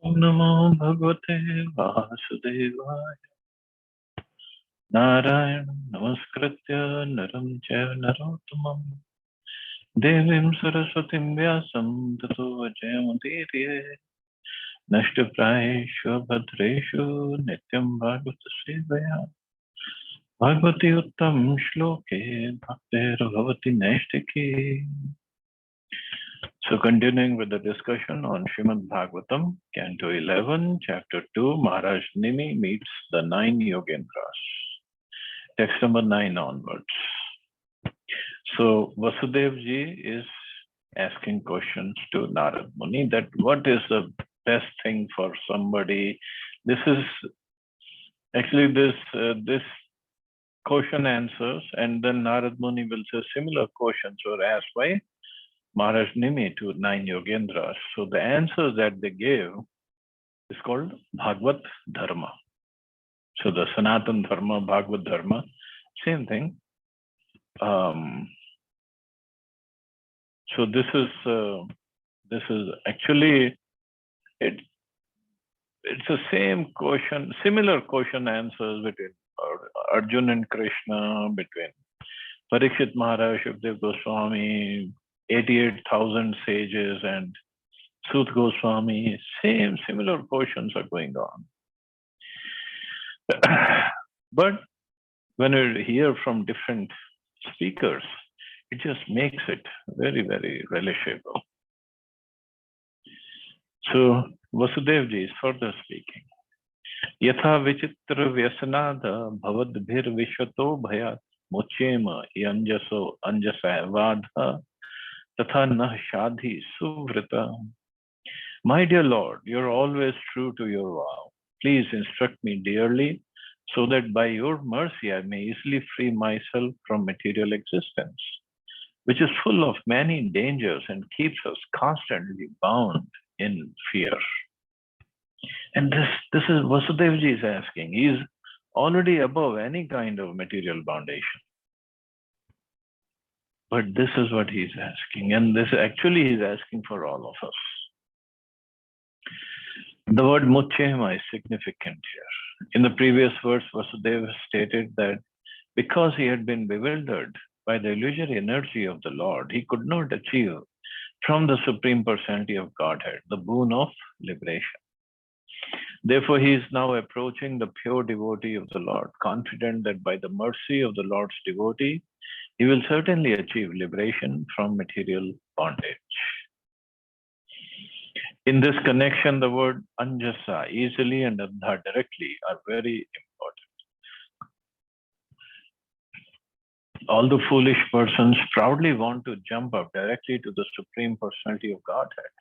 Om Namo Bhagavate Vasudevaya. Narayana Namaskritya Naram Chaiva Narottamam Devim Saraswatim Vyasam Tato Jayamudirye Nashtaprayeshu Bhadreshu Nityam Bhagavata Sevaya Bhagavati Uttam Shloke Bhaktir Bhavati Naishtiki. So continuing with the discussion on Srimad Bhagavatam, Canto 11, Chapter 2, Maharaj Nimi meets the 9 Yogendras. Text number 9 onwards. So Vasudev ji is asking questions to Narad Muni that what is the best thing for somebody. This is actually this question answers, and then Narad Muni will say similar questions were asked by Maharaj Nimi to 9 Yogendras. So the answers that they gave is called Bhagavad Dharma. So the Sanatan Dharma, Bhagavad Dharma, same thing. So this is actually it's the same question, similar question answers between Arjun and Krishna, between Parikshit Maharaj, Shukdev Goswami, 88,000 sages and Sut Goswami, similar questions are going on. But when you hear from different speakers, it just makes it very, very relishable. So Vasudev ji is further speaking. Yatha vichitra vyasanada bhavadbhir vishwato bhayat mochema yanjaso anjasa vadha tatha nah shadhi suvrita. My dear Lord, you are always true to your vow. Please instruct me dearly so that by your mercy I may easily free myself from material existence, which is full of many dangers and keeps us constantly bound in fear. And this is Vasudevji is asking. He is already above any kind of material foundation. But this is what he is asking. And this actually he is asking for all of us. The word Muchema is significant here. In the previous verse, Vasudeva stated that because he had been bewildered by the illusory energy of the Lord, he could not achieve from the Supreme Personality of Godhead the boon of liberation. Therefore, he is now approaching the pure devotee of the Lord, confident that by the mercy of the Lord's devotee, he will certainly achieve liberation from material bondage. In this connection, the word anjasa, easily, and andha, directly, are very important. All the foolish persons proudly want to jump up directly to the Supreme Personality of Godhead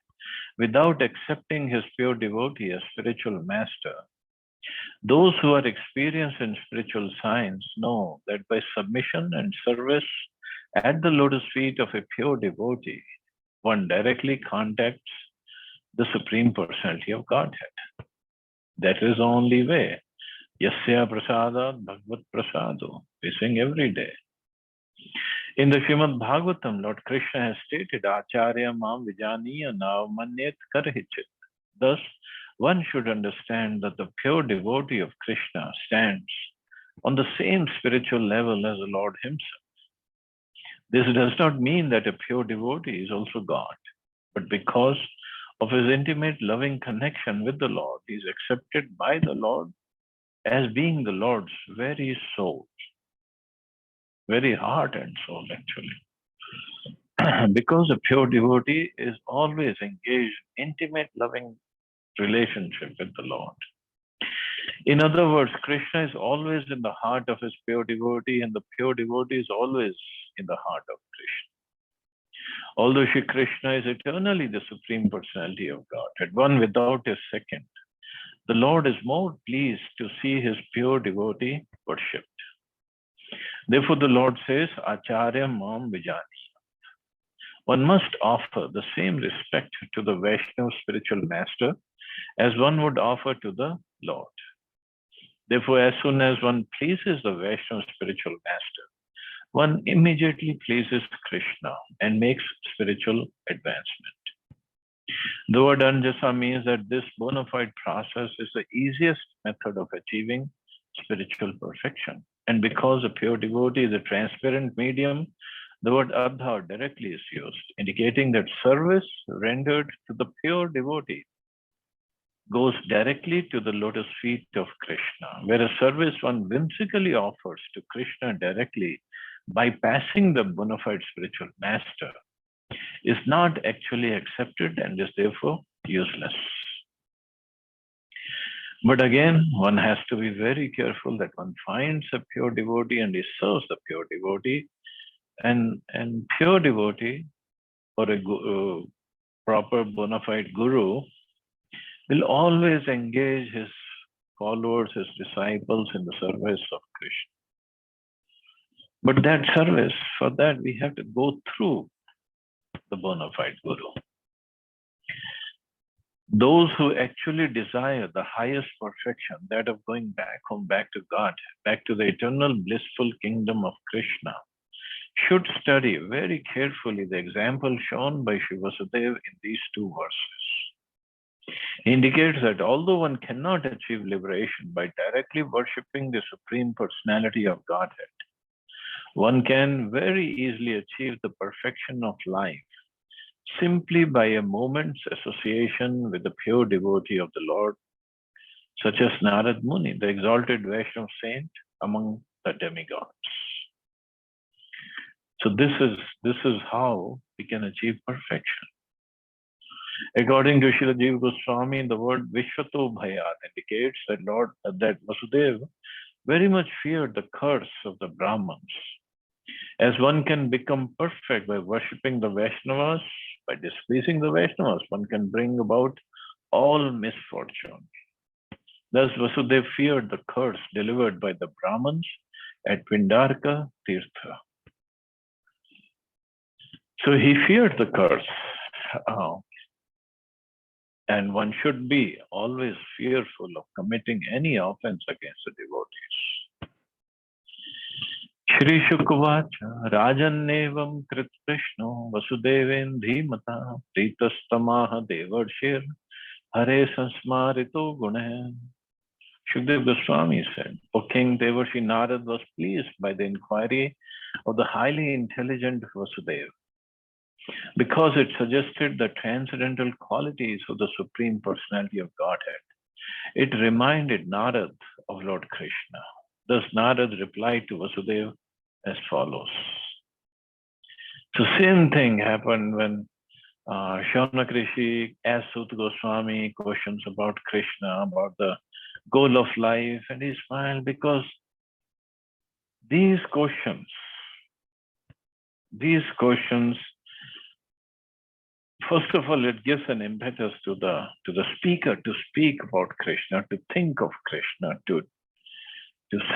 without accepting his pure devotee as spiritual master. Those who are experienced in spiritual science know that by submission and service at the lotus feet of a pure devotee, one directly contacts the Supreme Personality of Godhead. That is the only way. Yasya prasadat bhagavad prasado. We sing every day. In the Srimad Bhagavatam, Lord Krishna has stated, Acharya mam vijaniya navmanyet karhichit. Thus, one should understand that the pure devotee of Krishna stands on the same spiritual level as the Lord himself. This does not mean that a pure devotee is also God, but because of his intimate loving connection with the Lord, he is accepted by the Lord as being the Lord's very soul, very heart and soul actually. Because a pure devotee is always engaged in intimate loving relationship with the Lord. In other words, Krishna is always in the heart of his pure devotee, and the pure devotee is always in the heart of Krishna. Although Shri Krishna is eternally the Supreme Personality of Godhead, one without a second, the Lord is more pleased to see his pure devotee worshipped. Therefore, the Lord says, Acharya mam vijani. One must offer the same respect to the Vaishnava spiritual master as one would offer to the Lord. Therefore, as soon as one pleases the Vaishnava spiritual master, one immediately pleases Krishna and makes spiritual advancement. The word anjasa means that this bona fide process is the easiest method of achieving spiritual perfection. And because a pure devotee is a transparent medium, the word adha directly is used, indicating that service rendered to the pure devotee goes directly to the lotus feet of Krishna, whereas service one whimsically offers to Krishna directly, bypassing the bona fide spiritual master, is not actually accepted and is therefore useless. But again, one has to be very careful that one finds a pure devotee and he serves the pure devotee, and pure devotee or a proper bona fide guru will always engage his followers, his disciples in the service of Krishna. But that service, for that we have to go through the bona fide guru. Those who actually desire the highest perfection, that of going back home, back to God, back to the eternal blissful kingdom of Krishna, should study very carefully the example shown by Sri Vasudeva in these two verses. He indicates that although one cannot achieve liberation by directly worshipping the Supreme Personality of Godhead, one can very easily achieve the perfection of life simply by a moment's association with the pure devotee of the Lord, such as Narad Muni, the exalted Vaishnava saint among the demigods. So this is how we can achieve perfection. According to Srila Jiva Goswami, the word Vishwato Bhayat indicates that Vasudeva very much feared the curse of the Brahmins. As one can become perfect by worshipping the Vaishnavas, by displeasing the Vaishnavas, one can bring about all misfortune. Thus, Vasudeva feared the curse delivered by the Brahmins at Pindarka Tirtha. So he feared the curse. And one should be always fearful of committing any offense against the devotees. Shri Shukavacha Rajannevam Krit Krishno Vasudeven Dhimata Pritastamaha Devarshir Hare Sansmarito Gune. Shukdev Goswami said, O King, Devarshi Narad was pleased by the inquiry of the highly intelligent Vasudeva, because it suggested the transcendental qualities of the Supreme Personality of Godhead. It reminded Narad of Lord Krishna. Thus Narad replied to Vasudeva as follows. So same thing happened when Shaunak Rishi asked Suta Goswami questions about Krishna, about the goal of life, and he smiled because these questions, first of all, it gives an impetus to the speaker to speak about Krishna, to think of Krishna, to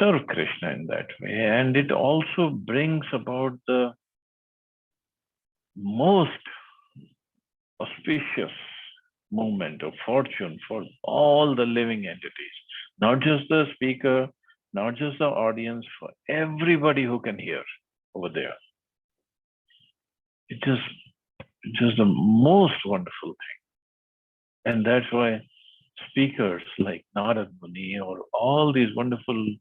serve Krishna in that way. And it also brings about the most auspicious moment of fortune for all the living entities, not just the speaker, not just the audience, for everybody who can hear over there. It is just the most wonderful thing. And that's why speakers like Narad Muni or all these wonderful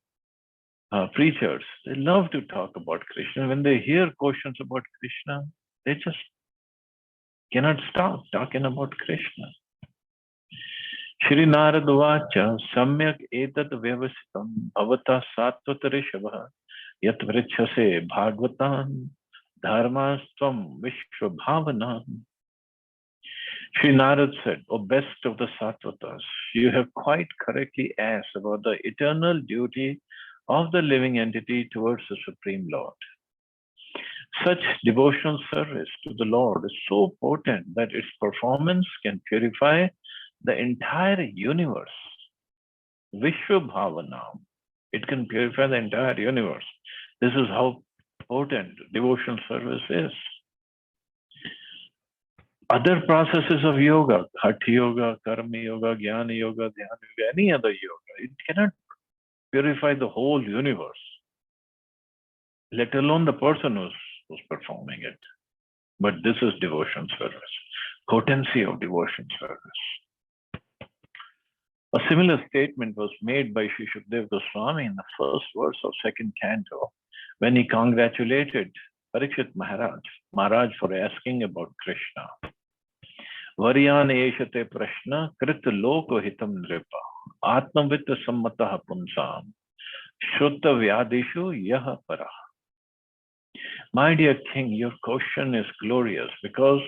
preachers, they love to talk about Krishna. When they hear questions about Krishna, they just cannot stop talking about Krishna. Shri Narad Vacha Samyak Etat Vyavasitam Bhavata Sattvatarishava Yat Vrichase Bhagavatan Dharmastvam Vishwabhavanan. Shri Narad said, O best of the Sattvatas, you have quite correctly asked about the eternal duty of the living entity towards the Supreme Lord. Such devotional service to the Lord is so potent that its performance can purify the entire universe. Vishwabhavanam. It can purify the entire universe. This is how potent devotional service is. Other processes of yoga, Hatha Yoga, Karma Yoga, Jnana Yoga, Dhyana Yoga, any other yoga, it cannot purify the whole universe, let alone the person who's performing it. But this is devotion service. potency of devotion service. A similar statement was made by Sri Shukdev Goswami in the first verse of second canto when he congratulated Parikshit Maharaj for asking about Krishna. Varyan eshate prashna krit loko hitam nripa atmavit sammatah punsam shrutta vyadishu yaha para. My dear king, your question is glorious because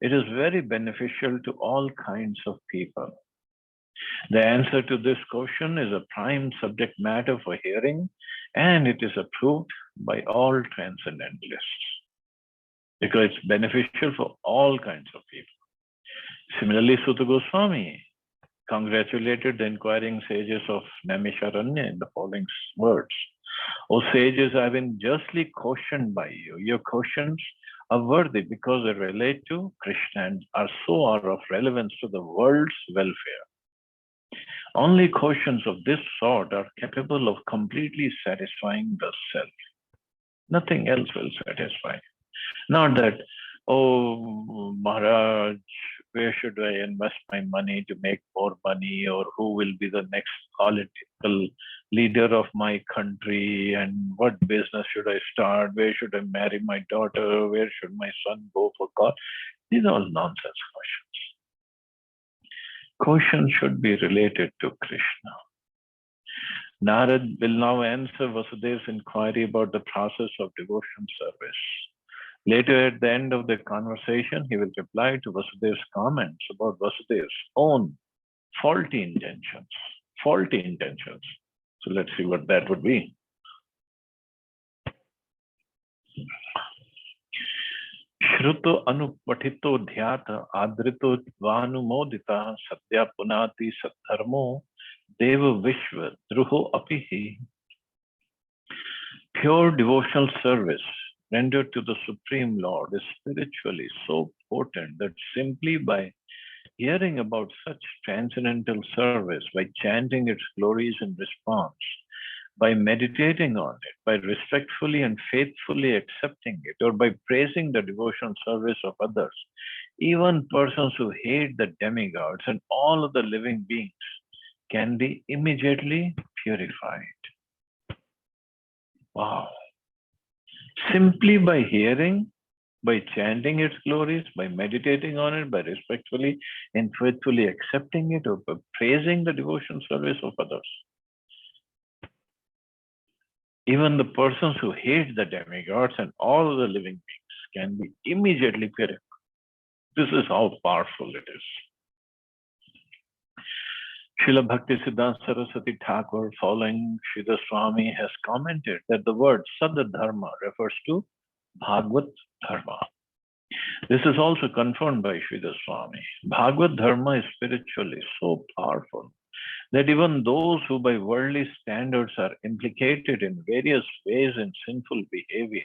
it is very beneficial to all kinds of people. The answer to this question is a prime subject matter for hearing, and it is approved by all transcendentalists because it's beneficial for all kinds of people. Similarly, Suta Goswami congratulated the inquiring sages of Naimisharanya in the following words. O sages, I have been justly cautioned by you. Your cautions are worthy because they relate to Krishna and are of relevance to the world's welfare. Only cautions of this sort are capable of completely satisfying the self. Nothing else will satisfy. Not that, oh, Maharaj, where should I invest my money to make more money, or who will be the next political leader of my country, and what business should I start, where should I marry my daughter, where should my son go for God. These are all nonsense questions. Questions should be related to Krishna. Narad will now answer Vasudev's inquiry about the process of devotion service. Later, at the end of the conversation, he will reply to Vasudev's comments about Vasudev's own faulty intentions. Faulty intentions. So let's see what that would be. Shruto anupatito dhyata adrito vanumodita satya punati saddharmo deva vishva druho apihi. Pure devotional service rendered to the Supreme Lord is spiritually so potent that simply by hearing about such transcendental service, by chanting its glories in response, by meditating on it, by respectfully and faithfully accepting it, or by praising the devotional service of others, even persons who hate the demigods and all of the living beings can be immediately purified. Wow. Simply by hearing, by chanting its glories, by meditating on it, by respectfully and faithfully accepting it, or by praising the devotional service of others. Even the persons who hate the demigods and all the living beings can be immediately purified. This is how powerful it is. Srila Bhaktisiddhanta Saraswati Thakur, following Sridhar Swami, has commented that the word Saddharma refers to Bhagavad Dharma. This is also confirmed by Sridhar Swami. Bhagavad Dharma is spiritually so powerful that even those who by worldly standards are implicated in various ways in sinful behavior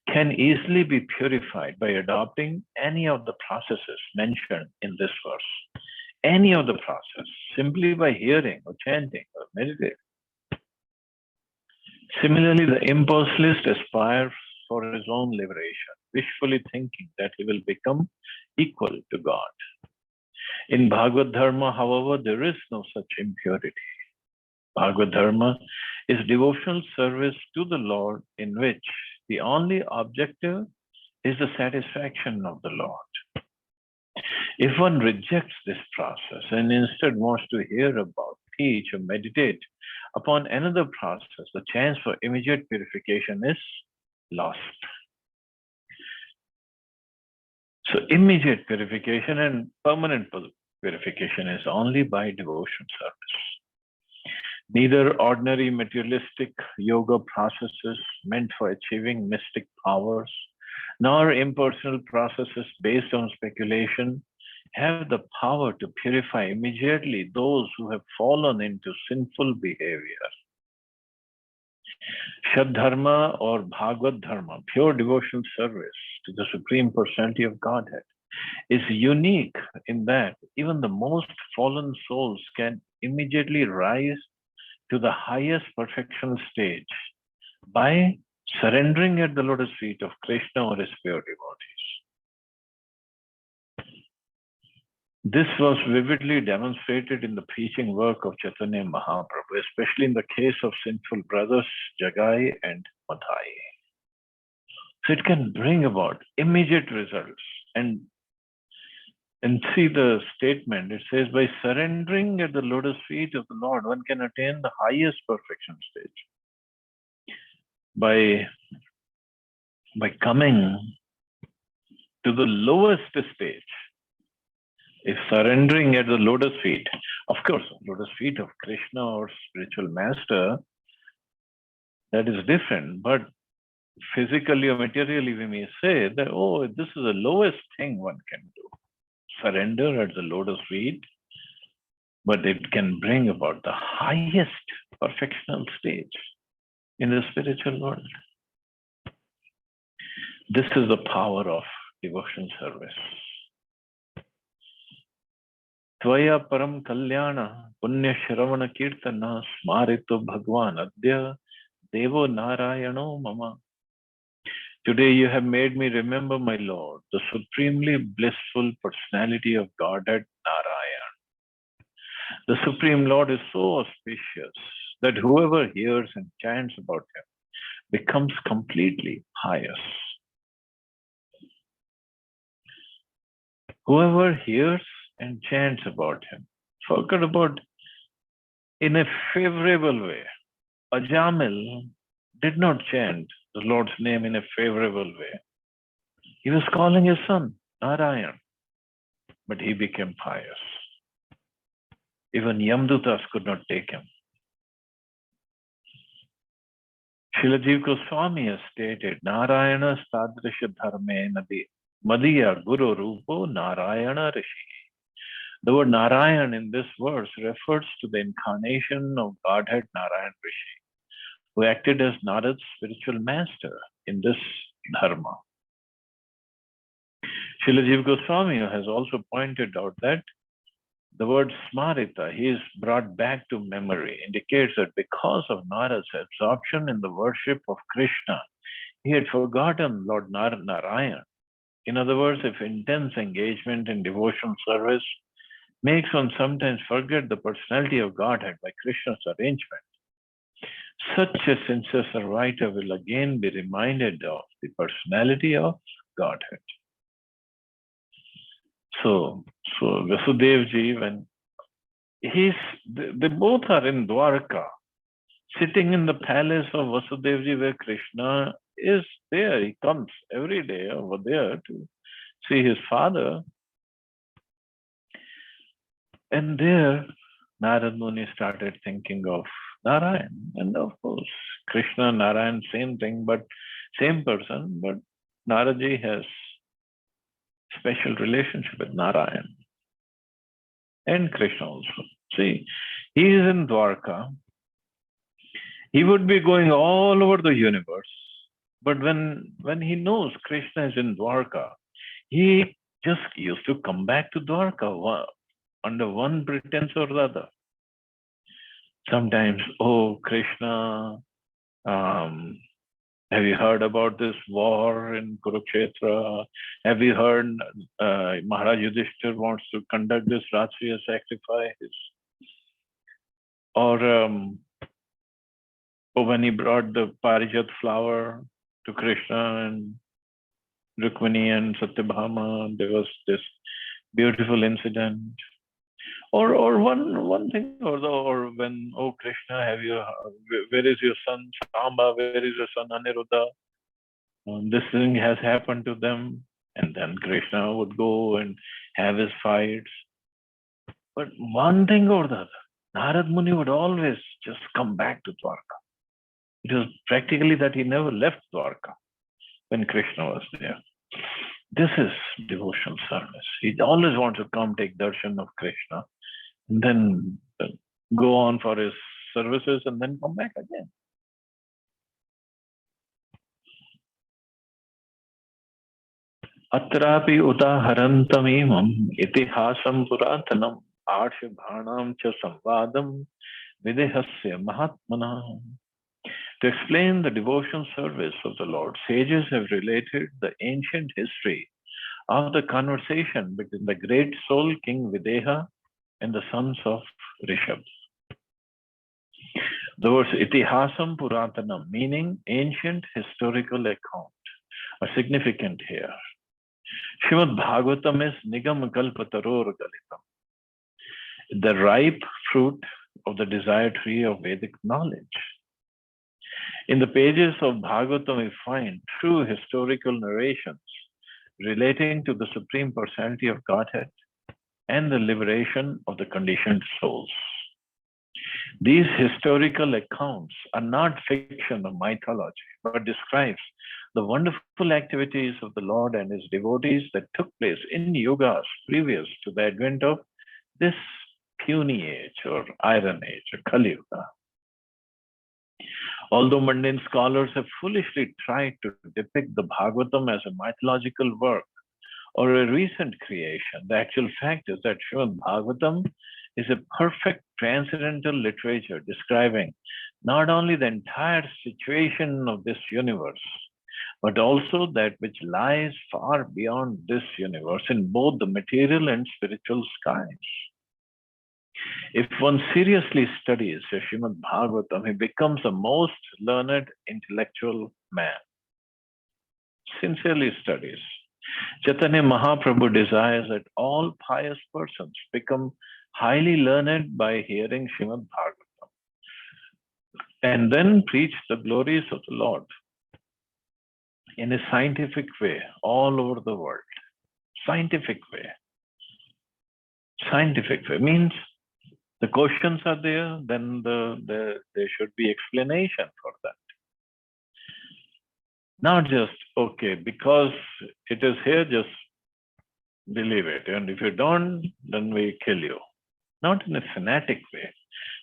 can easily be purified by adopting any of the processes mentioned in this verse. Any of the process, simply by hearing or chanting or meditating. Similarly, the impulseless aspires for his own liberation, wishfully thinking that he will become equal to God. In Bhagavad Dharma, however, there is no such impurity. Bhagavad Dharma is devotional service to the Lord in which the only objective is the satisfaction of the Lord. If one rejects this process and instead wants to hear about, teach, or meditate upon another process, the chance for immediate purification is lost. So immediate purification and permanent purification is only by devotion service. Neither ordinary materialistic yoga processes meant for achieving mystic powers, nor impersonal processes based on speculation have the power to purify immediately those who have fallen into sinful behavior. Shraddharma or Bhagavad Dharma, pure devotional service to the Supreme Personality of Godhead, is unique in that even the most fallen souls can immediately rise to the highest perfectional stage by surrendering at the lotus feet of Krishna or his pure devotees. This was vividly demonstrated in the preaching work of Chaitanya Mahaprabhu, especially in the case of sinful brothers Jagai and Madhai. So it can bring about immediate results. And see the statement, it says, by surrendering at the lotus feet of the Lord, one can attain the highest perfection stage. By coming to the lowest stage, if surrendering at the lotus feet, of course, lotus feet of Krishna or spiritual master, that is different. But physically or materially, we may say that, oh, this is the lowest thing one can do. Surrender at the lotus feet, but it can bring about the highest perfectional stage in the spiritual world. This is the power of devotion service. Tvaya param kalyana punya shravana kirtana smarito bhagwan adya devo narayano mama. Today you have made me remember my Lord, the supremely blissful personality of Godhead Narayan. The Supreme Lord is so auspicious that whoever hears and chants about him becomes completely pious. Whoever hears and chants about him, forget about in a favorable way. Ajamil did not chant the Lord's name in a favorable way. He was calling his son Narayan, but he became pious. Even Yamdutas could not take him. Srila Jiva Goswami has stated, Narayana Sadrisha Dharme Nadi Madhya Guru Rupo Narayana Rishi. The word Narayan in this verse refers to the incarnation of Godhead Narayan Rishi, who acted as Narad's spiritual master in this dharma. Srila Jiva Goswami has also pointed out that the word smarita, he is brought back to memory, indicates that because of Narad's absorption in the worship of Krishna, he had forgotten Lord Narayan. In other words, if intense engagement in devotional service makes one sometimes forget the personality of Godhead by Krishna's arrangement, such a sincere writer will again be reminded of the personality of Godhead. So Vasudevji, when they both are in Dwarka, sitting in the palace of Vasudevji where Krishna is there. He comes every day over there to see his father. And there, Narad Muni started thinking of Narayan. And of course, Krishna, Narayan, same thing, but same person. But Naradji has special relationship with Narayan and Krishna also. See, he is in Dwarka. He would be going all over the universe. But when he knows Krishna is in Dwarka, he just used to come back to Dwarka under one pretense or the other. Sometimes, oh, Krishna, have you heard about this war in Kurukshetra? Have you heard Maharaj Yudhishthir wants to conduct this Ratriya sacrifice? Or when he brought the Parijat flower to Krishna and Rukmini and Satyabhama, there was this beautiful incident. Or one thing, or when, oh Krishna, where is your son Samba? Where is your son Aniruddha? This thing has happened to them. And then Krishna would go and have his fights. But one thing or the other, Narad Muni would always just come back to Dwarka. It was practically that he never left Dwarka when Krishna was there. This is devotional service. He always wants to come take darshan of Krishna and then go on for his services and then come back again. Atrapi udaharantamimam itihasam puratanam arshibhanam cha samvadam videhasya mahatmana. To explain the devotional service of the Lord, sages have related the ancient history of the conversation between the great soul King Videha and the sons of Rishabh. The words Itihasam Puratanam, meaning ancient historical account, are significant here. Srimad Bhagavatam is Nigam Kalpataror Galitam, the ripe fruit of the desired tree of Vedic knowledge. In the pages of Bhagavatam, we find true historical narrations relating to the Supreme Personality of Godhead and the liberation of the conditioned souls. These historical accounts are not fiction or mythology, but describes the wonderful activities of the Lord and his devotees that took place in yugas previous to the advent of this puny age or iron age or Kali Yuga. Although mundane scholars have foolishly tried to depict the Bhagavatam as a mythological work or a recent creation, the actual fact is that Srimad Bhagavatam is a perfect transcendental literature describing not only the entire situation of this universe, but also that which lies far beyond this universe in both the material and spiritual skies. If one seriously studies Srimad Bhagavatam, he becomes the most learned intellectual man. Sincerely studies. Chaitanya Mahaprabhu desires that all pious persons become highly learned by hearing Srimad Bhagavatam and then preach the glories of the Lord in a scientific way all over the world. Scientific way. Scientific way means the questions are there, then there should be explanation for that. Not just, okay, because it is here, just believe it. And if you don't, then we kill you. Not in a fanatic way,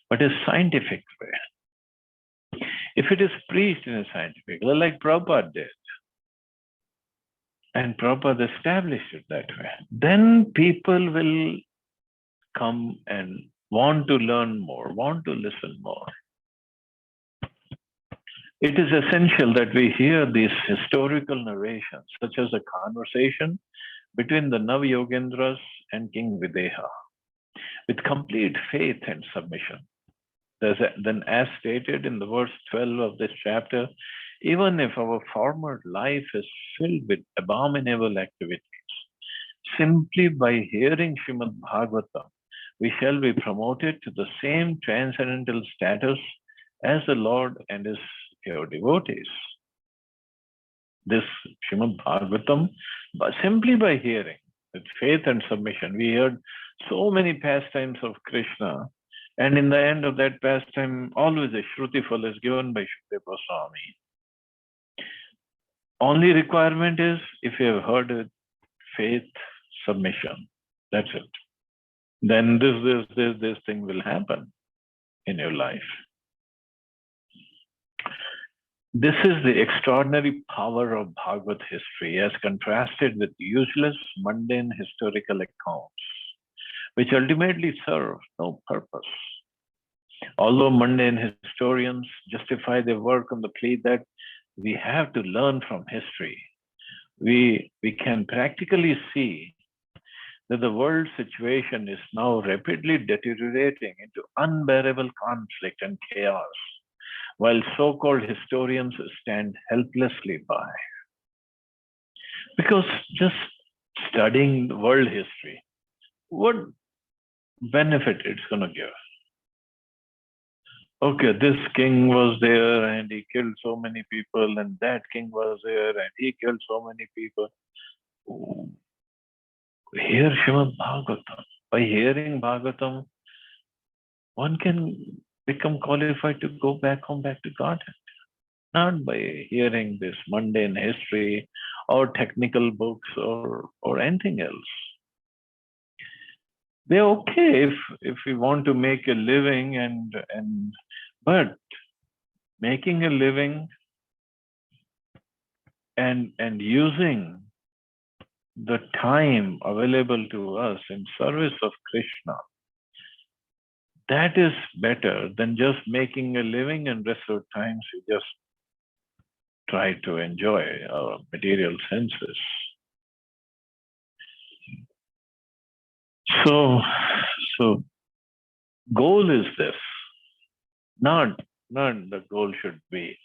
but a scientific way. If it is preached in a scientific way, like Prabhupada did, and Prabhupada established it that way, then people will come and want to learn more, want to listen more. It is essential that we hear these historical narrations, such as a conversation between the Navayogendras and King Videha, with complete faith and submission. Then, as stated in the verse 12 of this chapter, even if our former life is filled with abominable activities, simply by hearing Srimad Bhagavatam, we shall be promoted to the same transcendental status as the Lord and his pure devotees. This Srimad Bhagavatam, simply by hearing, with faith and submission, we heard so many pastimes of Krishna, and in the end of that pastime, always a Shruti Phala is given by Shukdev Goswami. Only requirement is if you have heard with faith, submission. That's it. Then this thing will happen in your life. This is the extraordinary power of Bhagavad history as contrasted with useless, mundane historical accounts, which ultimately serve no purpose. Although mundane historians justify their work on the plea that we have to learn from history, we can practically see that the world situation is now rapidly deteriorating into unbearable conflict and chaos, while so-called historians stand helplessly by. Because just studying world history, what benefit it's going to give? Okay, this king was there and he killed so many people, and that king was there and he killed so many people. Hear Srimad Bhagavatam. By hearing Bhagavatam, one can become qualified to go back home, back to Godhead. Not by hearing this mundane history or technical books or anything else. They're okay if we want to make a living but making a living and using the time available to us in service of Krishna, that is better than just making a living and rest of times we just try to enjoy our material senses. So, so goal is this. Not the goal should be,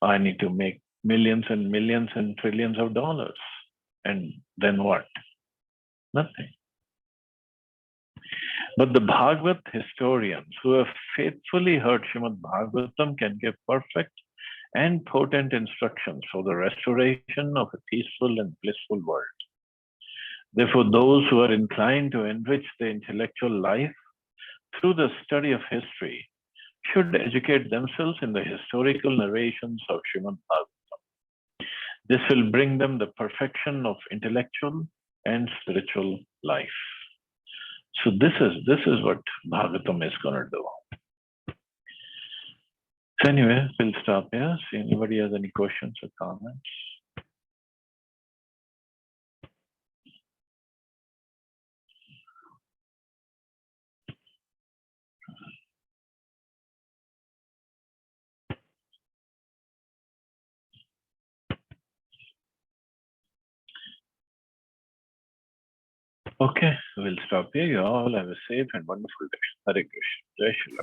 I need to make millions and millions and trillions of dollars. And then what? Nothing. But the Bhagavad historians who have faithfully heard Srimad Bhagavatam can give perfect and potent instructions for the restoration of a peaceful and blissful world. Therefore, those who are inclined to enrich the intellectual life through the study of history should educate themselves in the historical narrations of Srimad Bhagavatam. This will bring them the perfection of intellectual and spiritual life. So this is what Bhagavatam is going to do. So anyway, we'll stop here. See anybody has any questions or comments? Okay, we'll stop here. You all have a safe and wonderful day. Hare Krishna. Jai Shri Ram.